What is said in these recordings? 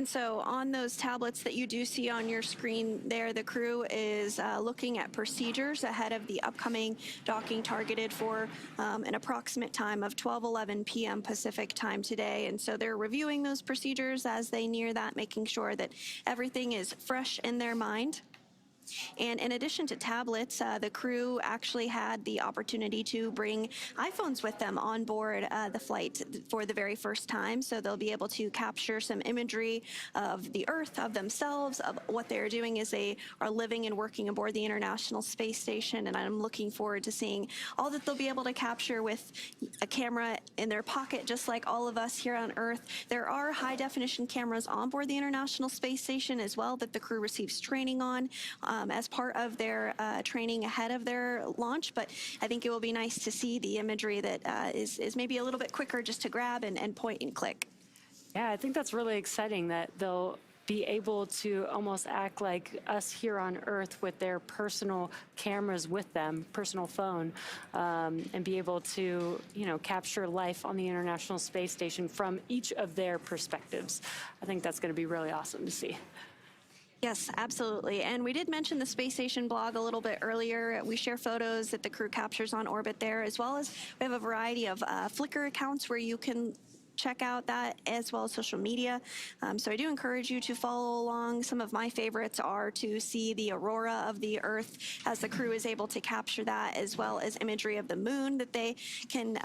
And so on those tablets that you do see on your screen there, the crew is looking at procedures ahead of the upcoming docking targeted for an approximate time of 12:11 p.m. Pacific time today. And so they're reviewing those procedures as they near that, making sure that everything is fresh in their mind. And in addition to tablets, the crew actually had the opportunity to bring iPhones with them on board the flight for the very first time. So they'll be able to capture some imagery of the Earth, of themselves, of what they're doing as they are living and working aboard the International Space Station. And I'm looking forward to seeing all that they'll be able to capture with a camera in their pocket, just like all of us here on Earth. There are high-definition cameras on board the International Space Station as well that the crew receives training on. As part of their training ahead of their launch, but I think it will be nice to see the imagery that is maybe a little bit quicker just to grab and point and click. Yeah, I think that's really exciting that they'll be able to almost act like us here on Earth with their personal cameras with them, personal phone, and be able to, capture life on the International Space Station from each of their perspectives. I think that's going to be really awesome to see. Yes, absolutely. And we did mention the Space Station blog a little bit earlier. We share photos that the crew captures on orbit there, as well as we have a variety of Flickr accounts where you can check out that, as well as social media. So I do encourage you to follow along. Some of my favorites are to see the aurora of the Earth as the crew is able to capture that, as well as imagery of the moon that they can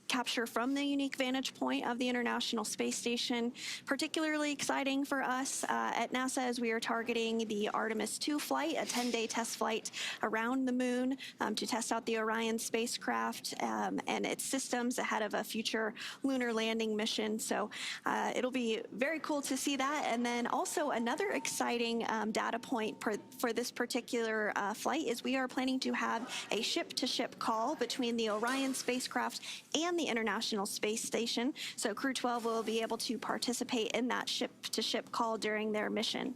capture from the unique vantage point of the International Space Station. Particularly exciting for us at NASA as we are targeting the Artemis 2 flight, a 10-day test flight around the moon to test out the Orion spacecraft and its systems ahead of a future lunar landing mission. So it'll be very cool to see that. And then also another exciting data point for this particular flight is we are planning to have a ship-to-ship call between the Orion spacecraft and the International Space Station. So Crew-12 will be able to participate in that ship-to-ship call during their mission.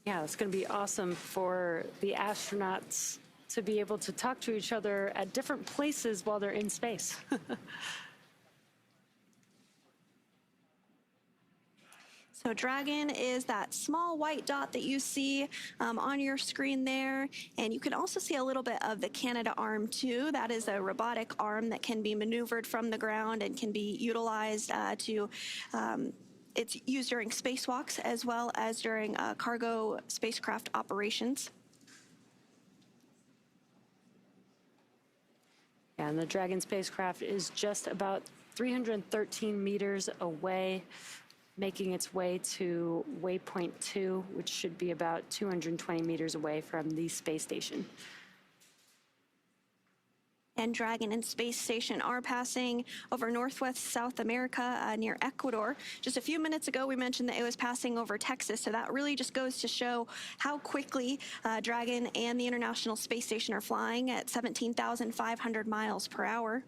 Yeah, it's going to be awesome for the astronauts to be able to talk to each other at different places while they're in space. So Dragon is that small white dot that you see on your screen there. And you can also see a little bit of the Canadarm too. That is a robotic arm that can be maneuvered from the ground and can be utilized it's used during spacewalks as well as during cargo spacecraft operations. And the Dragon spacecraft is just about 313 meters away, making its way to waypoint 2, which should be about 220 meters away from the space station. And Dragon and Space Station are passing over northwest South America near Ecuador. Just a few minutes ago, we mentioned that it was passing over Texas, so that really just goes to show how quickly Dragon and the International Space Station are flying at 17,500 miles per hour.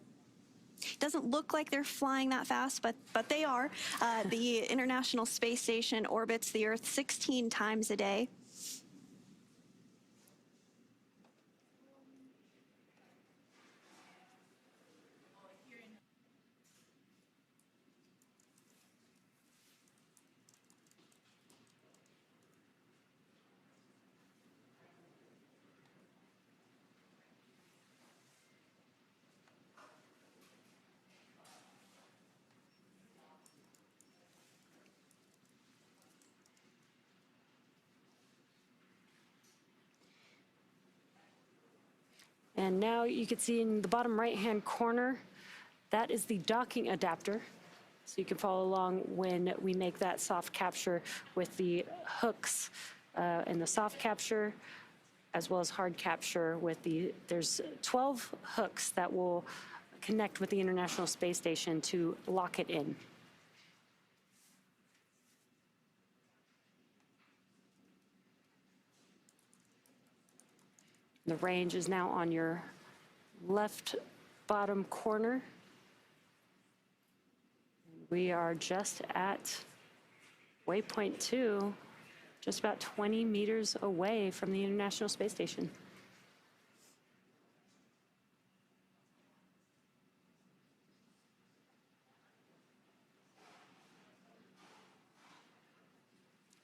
Doesn't look like they're flying that fast, but they are. The International Space Station orbits the Earth 16 times a day. And now you can see in the bottom right-hand corner, that is the docking adapter. So you can follow along when we make that soft capture with the hooks and the soft capture, as well as hard capture with there's 12 hooks that will connect with the International Space Station to lock it in. The range is now on your left bottom corner. We are just at waypoint 2, just about 20 meters away from the International Space Station.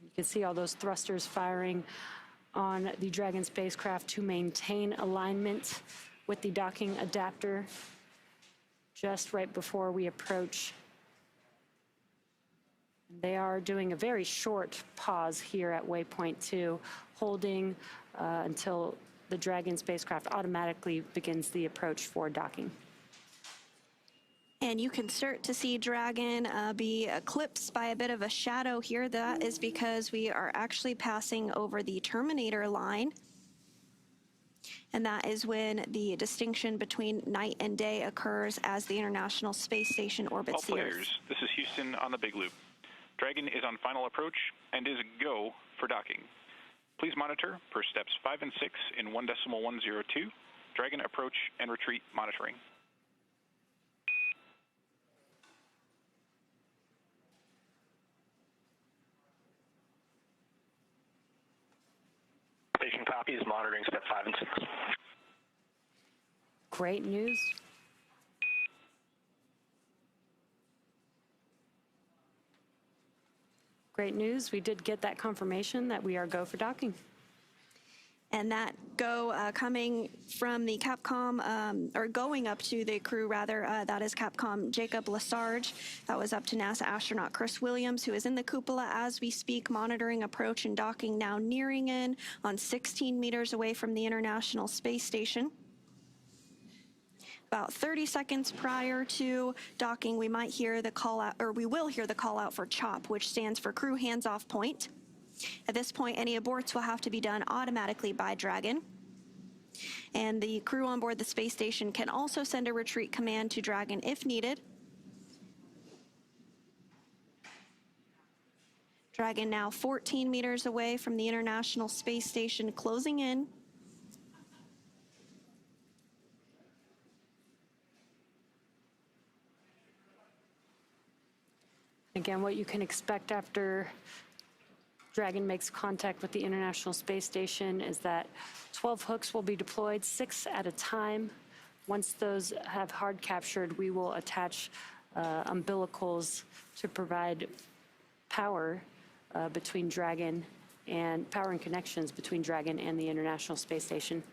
You can see all those thrusters firing on the Dragon spacecraft to maintain alignment with the docking adapter just right before we approach. They are doing a very short pause here at waypoint 2, holding until the Dragon spacecraft automatically begins the approach for docking. And you can start to see Dragon be eclipsed by a bit of a shadow here. That is because we are actually passing over the terminator line. And that is when the distinction between night and day occurs as the International Space Station orbits the Earth. All players, this is Houston on the Big Loop. Dragon is on final approach and is go for docking. Please monitor per steps 5 and 6 in 1.102. Dragon approach and retreat monitoring. Station copies, monitoring step 5 and 6. Great news. Great news. We did get that confirmation that we are go for docking. And that go coming from the Capcom, or going up to the crew rather, that is Capcom Jacob Lesarge. That was up to NASA astronaut Chris Williams, who is in the cupola as we speak, monitoring approach and docking, now nearing in on 16 meters away from the International Space Station. About 30 seconds prior to docking, we might hear the call out, or we will hear the call out for CHOP, which stands for Crew Hands Off Point. At this point, any aborts will have to be done automatically by Dragon. And the crew on board the space station can also send a retreat command to Dragon if needed. Dragon now 14 meters away from the International Space Station, closing in. Again, what you can expect after Dragon makes contact with the International Space Station is that 12 hooks will be deployed, 6 at a time. Once those have hard captured, we will attach umbilicals to provide power between Dragon and power and connections between Dragon and the International Space Station.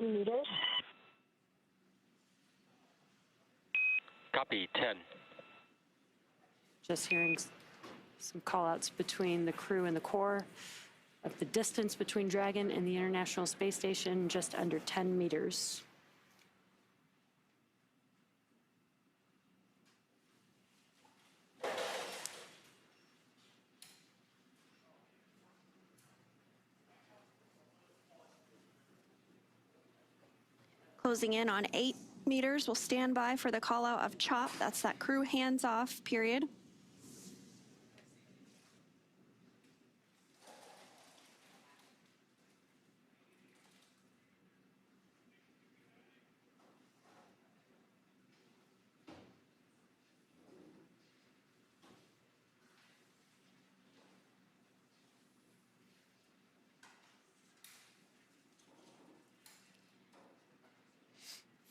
Meters. Copy, 10. Just hearing some call-outs between the crew and the core of the distance between Dragon and the International Space Station, just under 10 meters. Closing in on 8 meters. We'll stand by for the call out of CHOP. That's that crew hands off period.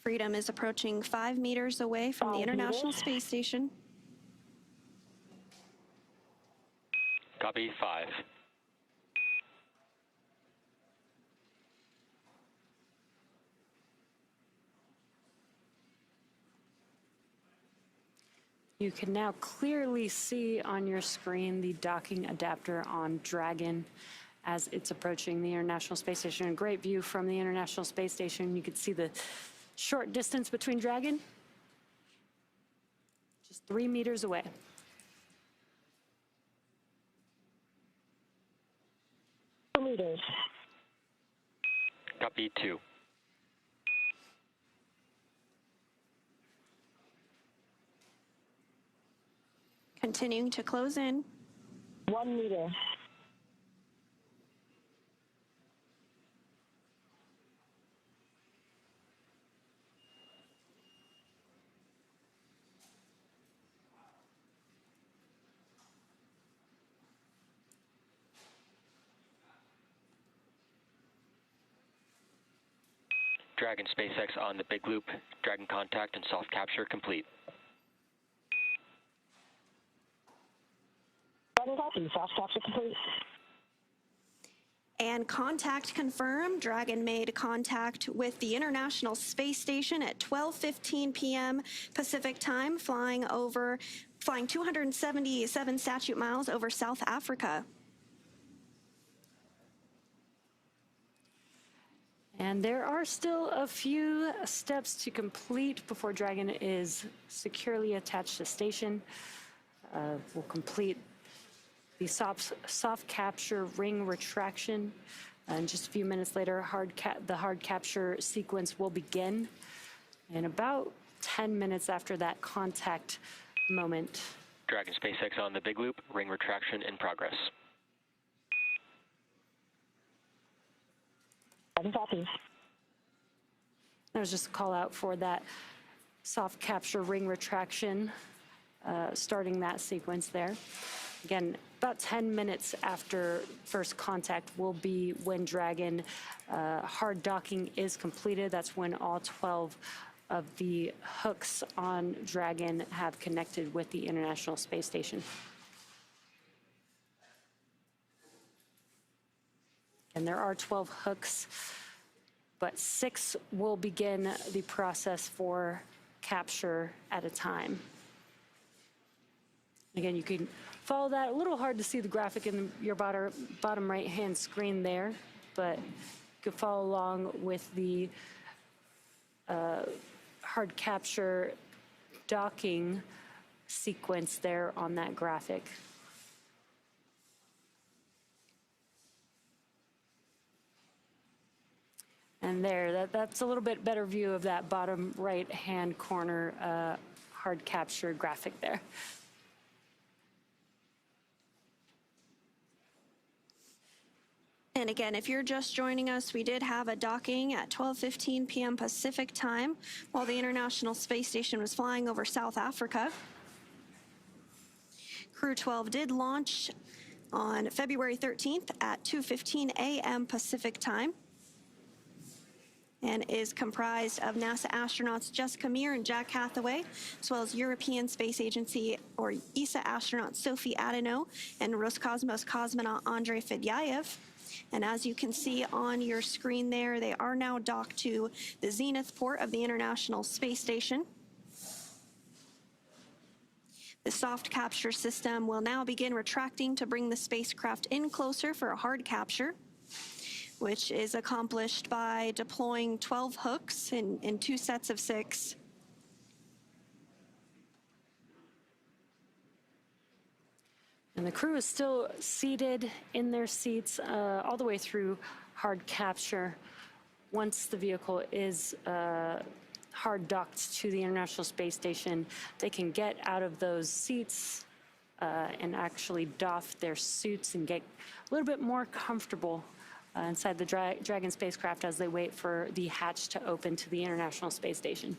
Freedom is approaching 5 meters away from the International Space Station. Copy, 5. You can now clearly see on your screen the docking adapter on Dragon as it's approaching the International Space Station. A great view from the International Space Station. You can see the short distance between Dragon, just 3 meters away. Meters. Copy, 2. Continuing to close in. 1 meter. Dragon SpaceX on the Big Loop. Dragon contact and soft capture complete. Dragon copy. Soft capture complete. And contact confirmed. Dragon made contact with the International Space Station at 12:15 p.m. Pacific time, flying 277 statute miles over South Africa. And there are still a few steps to complete before Dragon is securely attached to station. We'll complete the soft capture ring retraction. And just a few minutes later, the hard capture sequence will begin. And about 10 minutes after that contact moment. Dragon SpaceX on the big loop, ring retraction in progress. Dragon copy. There's just a call out for that soft capture ring retraction, starting that sequence there. Again, about 10 minutes after first contact will be when Dragon hard docking is completed. That's when all 12 of the hooks on Dragon have connected with the International Space Station. And there are 12 hooks, but 6 will begin the process for capture at a time. Again, you can follow that. A little hard to see the graphic in your bottom right-hand screen there, but you can follow along with the hard capture docking sequence there on that graphic. And there, that's a little bit better view of that bottom right-hand corner hard capture graphic there. And again, if you're just joining us, we did have a docking at 12:15 p.m. Pacific time while the International Space Station was flying over South Africa. Crew-12 did launch on February 13th at 2:15 a.m. Pacific time and is comprised of NASA astronauts Jessica Meir and Jack Hathaway, as well as European Space Agency or ESA astronaut Sophie Adenot and Roscosmos cosmonaut Andrey Fedyaev. And as you can see on your screen there, they are now docked to the Zenith port of the International Space Station. The soft capture system will now begin retracting to bring the spacecraft in closer for a hard capture, which is accomplished by deploying 12 hooks in 2 sets of 6. And the crew is still seated in their seats all the way through hard capture. Once the vehicle is hard docked to the International Space Station, they can get out of those seats and actually doff their suits and get a little bit more comfortable inside the Dragon spacecraft as they wait for the hatch to open to the International Space Station.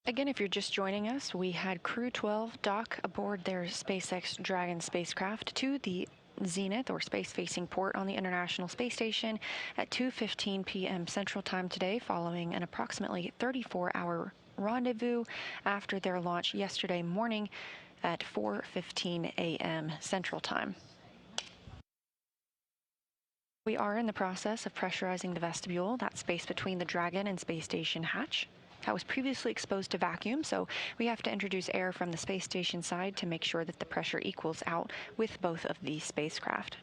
Again, if you're just joining us, we had Crew-12 dock aboard their SpaceX Dragon spacecraft to the Zenith, or space-facing port on the International Space Station at 2:15 p.m. Central Time today, following an approximately 34-hour rendezvous after their launch yesterday morning at 4:15 a.m. Central Time. We are in the process of pressurizing the vestibule, that space between the Dragon and Space Station hatch. That was previously exposed to vacuum, so we have to introduce air from the space station side to make sure that the pressure equals out with both of these spacecraft.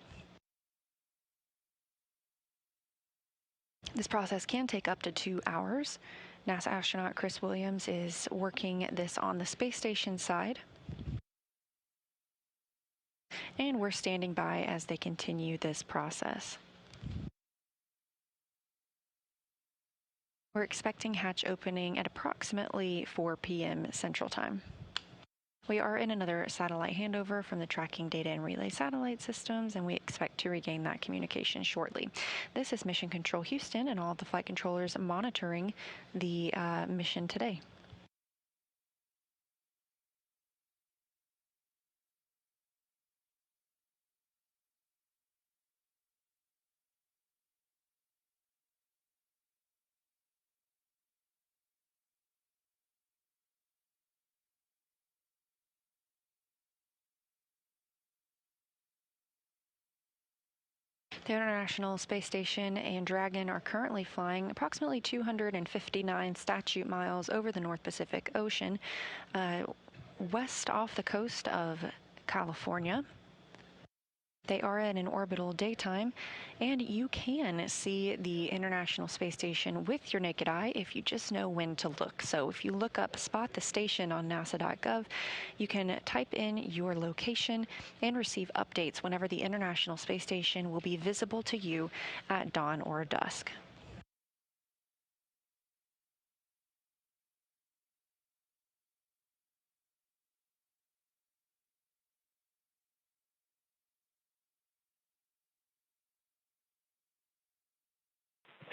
This process can take up to 2 hours. NASA astronaut Chris Williams is working this on the space station side. And we're standing by as they continue this process. We're expecting hatch opening at approximately 4 p.m. Central Time. We are in another satellite handover from the Tracking Data and Relay satellite systems, and we expect to regain that communication shortly. This is Mission Control Houston and all of the flight controllers monitoring the mission today. The International Space Station and Dragon are currently flying approximately 259 statute miles over the North Pacific Ocean, west off the coast of California. They are at an orbital daytime, and you can see the International Space Station with your naked eye if you just know when to look. So if you look up Spot the Station on nasa.gov, you can type in your location and receive updates whenever the International Space Station will be visible to you at dawn or dusk.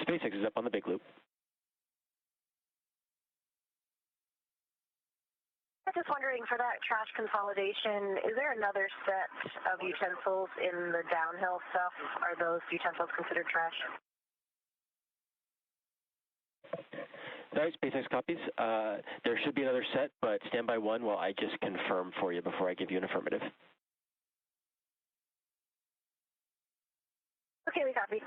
SpaceX is up on the big loop. I'm just wondering, for that trash consolidation, is there another set of utensils in the downhill stuff? Are those utensils considered trash? Sorry, SpaceX copies. There should be another set, but stand by one while I just confirm for you before I give you an affirmative. Okay, we copy.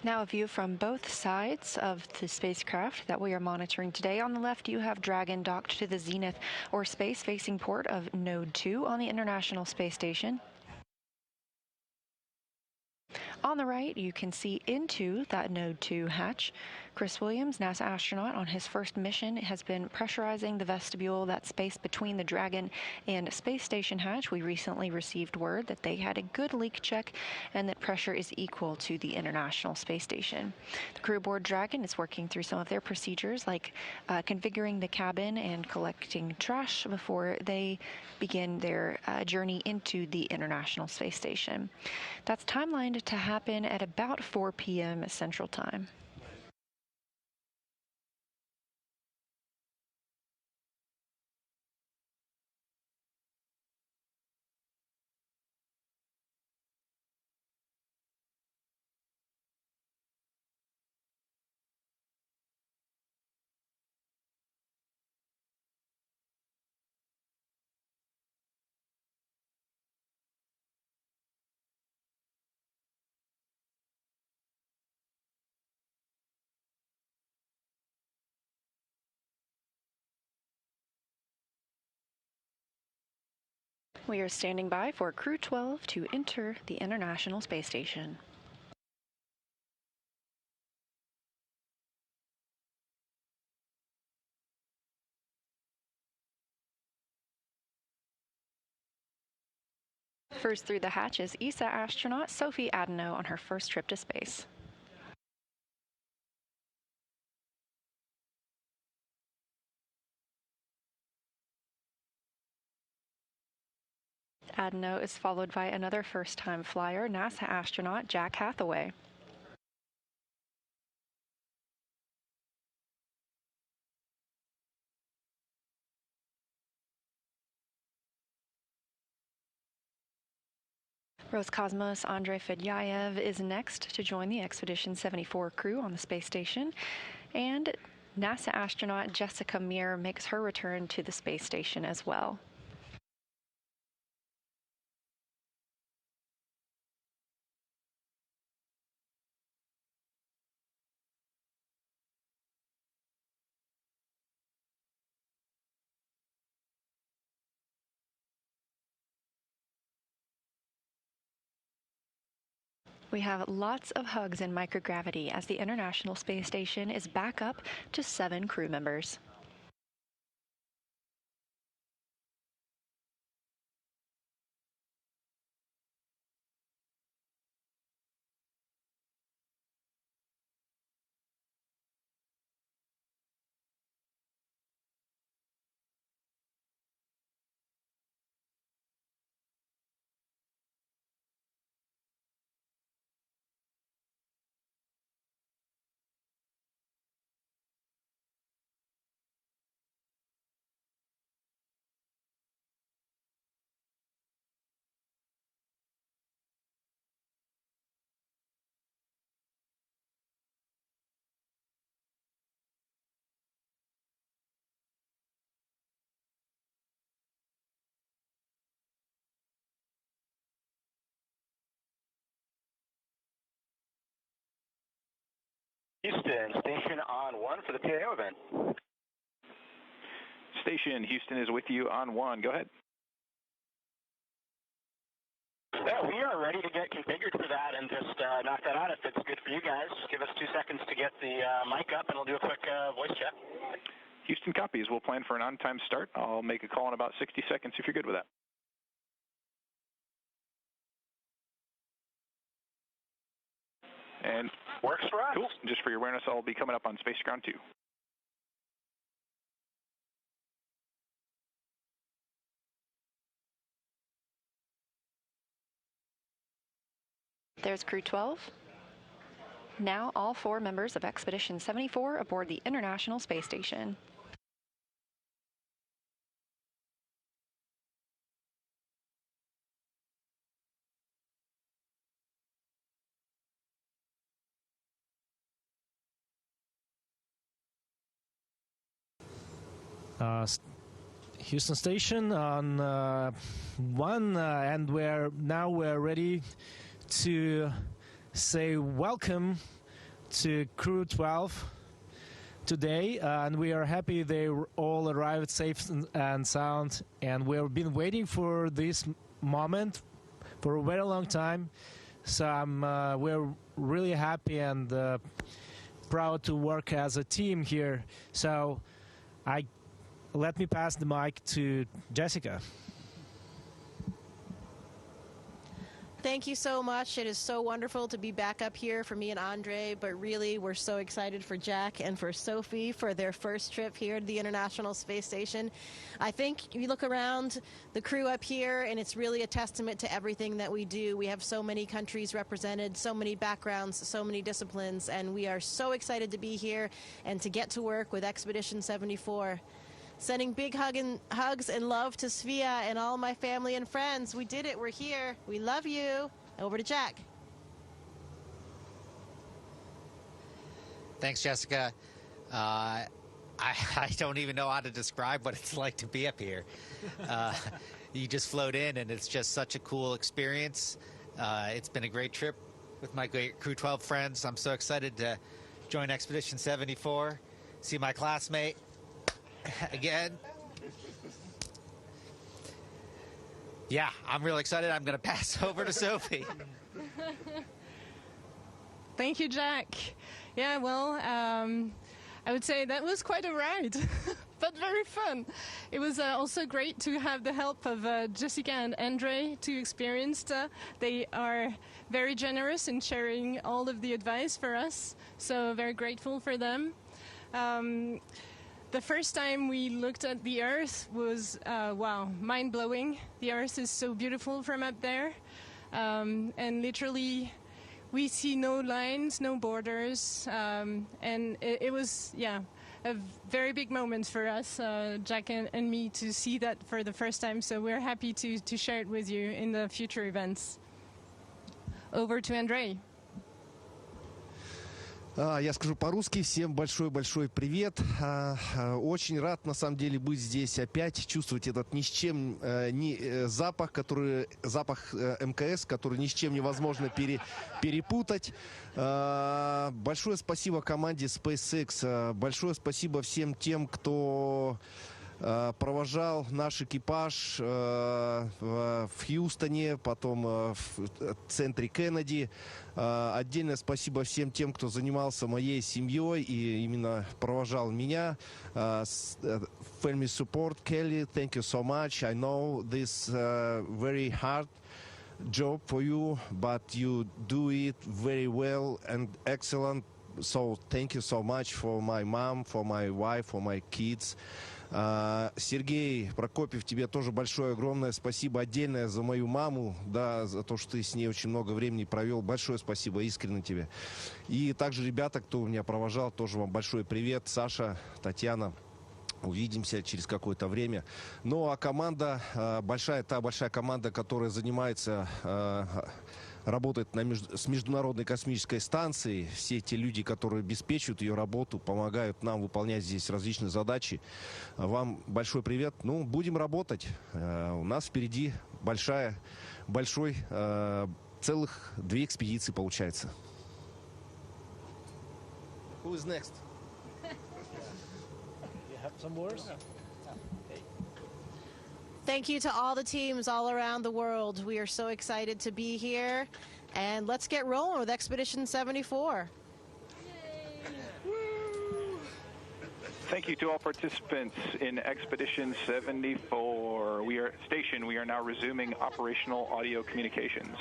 Now a view from both sides of the spacecraft that we are monitoring today. On the left, you have Dragon docked to the zenith or space-facing port of Node 2 on the International Space Station. On the right, you can see into that Node 2 hatch. Chris Williams, NASA astronaut on his first mission, has been pressurizing the vestibule, that space between the Dragon and Space Station hatch. We recently received word that they had a good leak check and that pressure is equal to the International Space Station. The crew aboard Dragon is working through some of their procedures, like configuring the cabin and collecting trash before they begin their journey into the International Space Station. That's timelined to happen at about 4 p.m. Central Time. We are standing by for Crew-12 to enter the International Space Station. First through the hatch is ESA astronaut Sophie Adenot on her first trip to space. Adenot is followed by another first-time flyer, NASA astronaut Jack Hathaway. Roscosmos Andrey Fedyaev is next to join the Expedition 74 crew on the space station, and NASA astronaut Jessica Meir makes her return to the space station as well. We have lots of hugs in microgravity as the International Space Station is back up to 7 crew members. Houston, station on 1 for the PAO event. Station, Houston is with you on 1. Go ahead. Yeah, we are ready to get configured for that and just knock that out if it's good for you guys. Just give us 2 seconds to get the mic up and we'll do a quick voice check. Houston copies. We'll plan for an on-time start. I'll make a call in about 60 seconds if you're good with that. And works for us. Cool. Just for your awareness, I'll be coming up on Space Ground 2. There's Crew-12. Now all 4 members of Expedition 74 aboard the International Space Station. Houston Station on 1, and we're ready to say welcome to Crew-12 today, and we are happy they all arrived safe and sound, and we've been waiting for this moment for a very long time, so we're really happy and proud to work as a team here. So let me pass the mic to Jessica. Thank you so much. It is so wonderful to be back up here for me and Andrey, but really we're so excited for Jack and for Sophie for their first trip here to the International Space Station. I think if you look around the crew up here, and it's really a testament to everything that we do. We have so many countries represented, so many backgrounds, so many disciplines, and we are so excited to be here and to get to work with Expedition 74. Sending big hugs and love to Svea and all my family and friends. We did it. We're here. We love you. Over to Jack. Thanks, Jessica. I don't even know how to describe what it's like to be up here. You just float in, and it's just such a cool experience. It's been a great trip with my great Crew-12 friends. I'm so excited to join Expedition 74, see my classmate again. Yeah, I'm really excited. I'm going to pass over to Sophie. Thank you, Jack. Yeah, well, I would say that was quite a ride, but very fun. It was also great to have the help of Jessica and Andrey, two experienced. They are very generous in sharing all of the advice for us, so very grateful for them. The first time we looked at the Earth was, wow, mind-blowing. The Earth is so beautiful from up there. And literally, we see no lines, no borders. And it was, yeah, a very big moment for us, Jack and me, to see that for the first time. So we're happy to share it with you in the future events. Over to Andrey. Я скажу по-русски. Всем большой-большой привет. Очень рад, на самом деле, быть здесь опять, чувствовать этот ни с чем не запах, запах МКС, который ни с чем невозможно перепутать. Большое спасибо команде SpaceX. Большое спасибо всем тем, кто провожал наш экипаж в Хьюстоне, потом в центре Кеннеди. Отдельное спасибо всем тем, кто занимался моей семьей и именно провожал меня. Family support, Kelly, thank you so much. I know this very hard job for you, but you do it very well and excellent. So thank you so much for my mom, for my wife, for my kids. Сергей Прокопьев, тебе тоже большое, огромное спасибо отдельное за мою маму, да, за то, что ты с ней очень много времени провел. Большое спасибо, искренне тебе. И также ребята, кто меня провожал, тоже вам большой привет. Саша, Татьяна. Увидимся через какое-то время. Ну, а команда, та большая команда, которая занимается, работает с Международной космической станцией, все те люди, которые обеспечивают ее работу, помогают нам выполнять здесь различные задачи. Вам большой привет. Ну, будем работать. У нас впереди целых 2 экспедиции получается. Who is next? Have some words? Thank you to all the teams all around the world. We are so excited to be here. And let's get rolling with Expedition 74. Thank you to all participants in Expedition 74. We are now resuming operational audio communications.